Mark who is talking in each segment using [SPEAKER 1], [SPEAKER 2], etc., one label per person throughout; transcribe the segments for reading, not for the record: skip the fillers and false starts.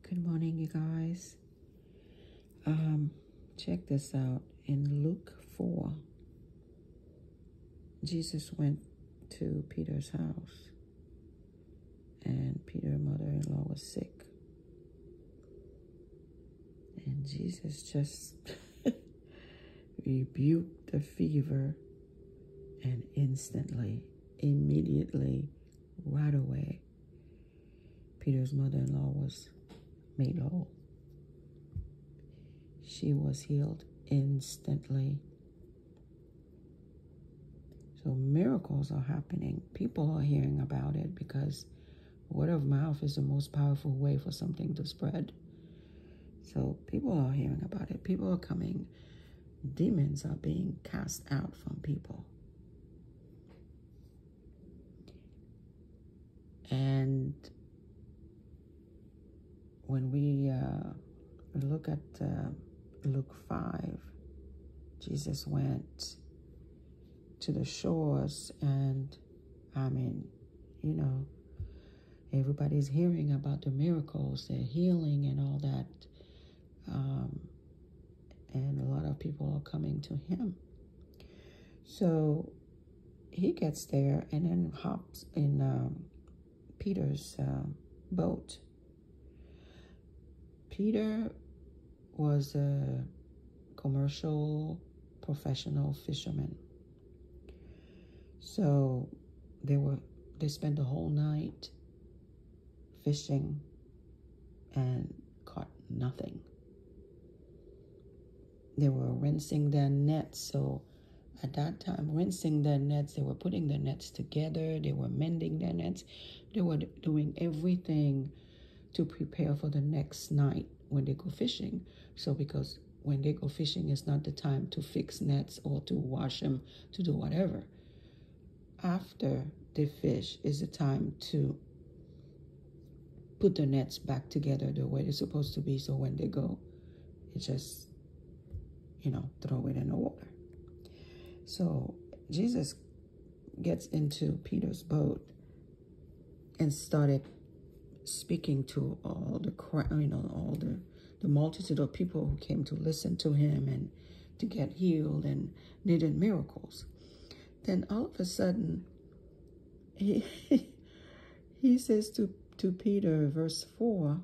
[SPEAKER 1] Good morning, you guys. Check this out. In Luke 4, Jesus went to Peter's house, and Peter's mother-in-law was sick. And Jesus just rebuked the fever, and instantly, immediately, right away, Peter's mother-in-law was made whole. She was healed instantly. So miracles are happening. People are hearing about it because word of mouth is the most powerful way for something to spread. So people are hearing about it. People are coming. Demons are being cast out from people. And when we look at Luke 5, Jesus went to the shores, and everybody's hearing about the miracles, the healing and all that. And a lot of people are coming to him. So he gets there and then hops in Peter's boat. Peter was a commercial professional fisherman. So they spent the whole night fishing and caught nothing. They were rinsing their nets. So at that time, rinsing their nets, they were putting their nets together. They were mending their nets. They were doing everything to prepare for the next night when they go fishing. So because when they go fishing, it's not the time to fix nets or to wash them, to do whatever. After they fish is the time to put the nets back together the way they're supposed to be. So when they go, it's just, throw it in the water. So Jesus gets into Peter's boat and started speaking to all the crowd, all the multitude of people who came to listen to him and to get healed and needed miracles. Then all of a sudden, he says to Peter, verse 4,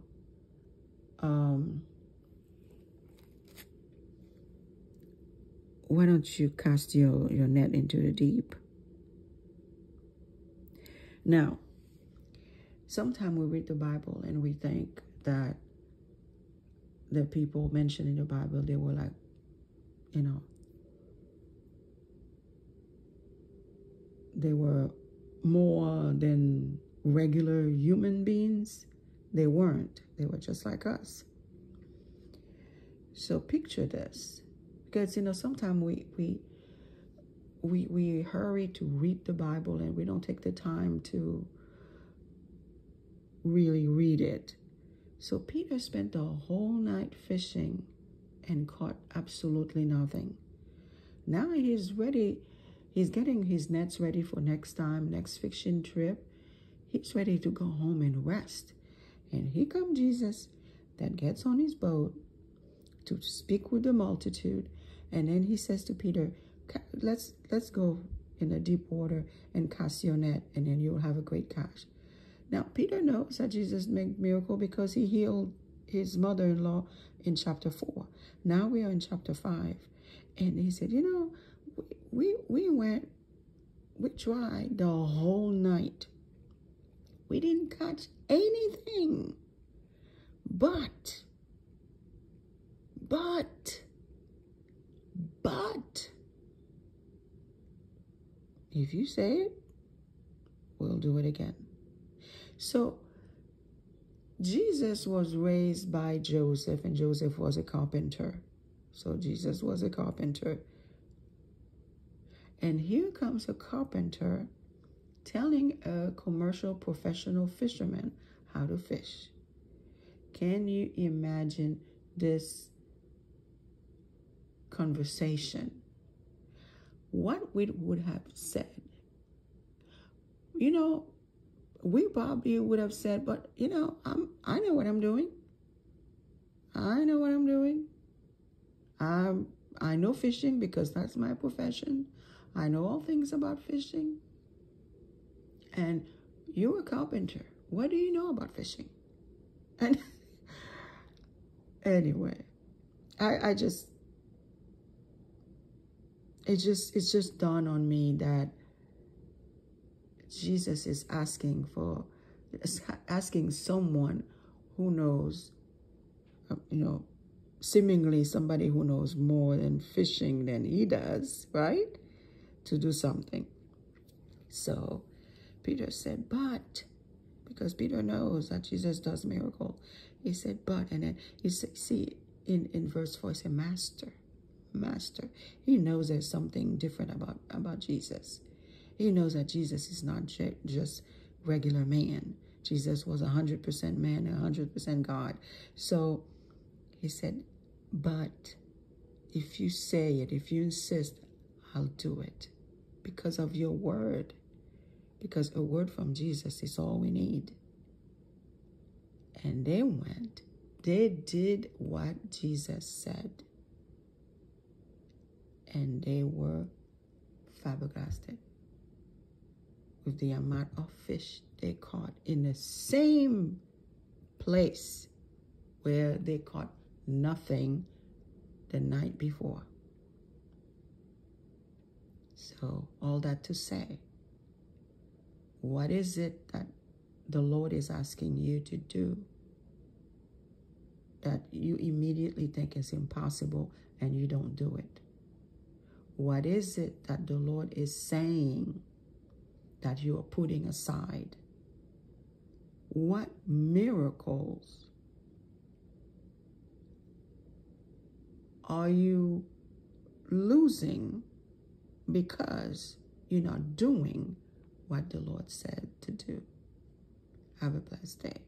[SPEAKER 1] why don't you cast your net into the deep? Now, sometimes we read the Bible and we think that the people mentioned in the Bible, they were like, they were more than regular human beings. They weren't. They were just like us. So picture this. Because, sometimes we hurry to read the Bible and we don't take the time to really read it. So Peter spent the whole night fishing and caught absolutely nothing. Now he's ready. He's getting his nets ready for next fishing trip. He's ready to go home and rest. And here comes Jesus that gets on his boat to speak with the multitude. And then he says to Peter, let's go in the deep water and cast your net, and then you'll have a great catch. Now, Peter knows that Jesus made miracle because he healed his mother-in-law in chapter 4. Now we are in chapter 5. And he said, we tried the whole night. We didn't catch anything. But, if you say it, we'll do it again. So Jesus was raised by Joseph, and Joseph was a carpenter. So Jesus was a carpenter. And here comes a carpenter telling a commercial professional fisherman how to fish. Can you imagine this conversation? What we would have said? We probably would have said, but I know what I'm doing. I know what I'm doing. I know fishing because that's my profession. I know all things about fishing. And you're a carpenter. What do you know about fishing? And anyway, it just dawned on me that Jesus is asking someone who knows, seemingly somebody who knows more than fishing than he does, right? To do something. So Peter said, but, because Peter knows that Jesus does miracle. He said, but, and then he said, see, in verse 4, he said, Master. He knows there's something different about Jesus. He knows that Jesus is not just regular man. Jesus was 100% man and 100% God. So he said, but if you say it, if you insist, I'll do it because of your word. Because a word from Jesus is all we need. And they did what Jesus said. And they were flabbergasted with the amount of fish they caught in the same place where they caught nothing the night before. So all that to say, what is it that the Lord is asking you to do that you immediately think is impossible and you don't do it? What is it that the Lord is saying that you are putting aside? What miracles are you losing because you're not doing what the Lord said to do? Have a blessed day.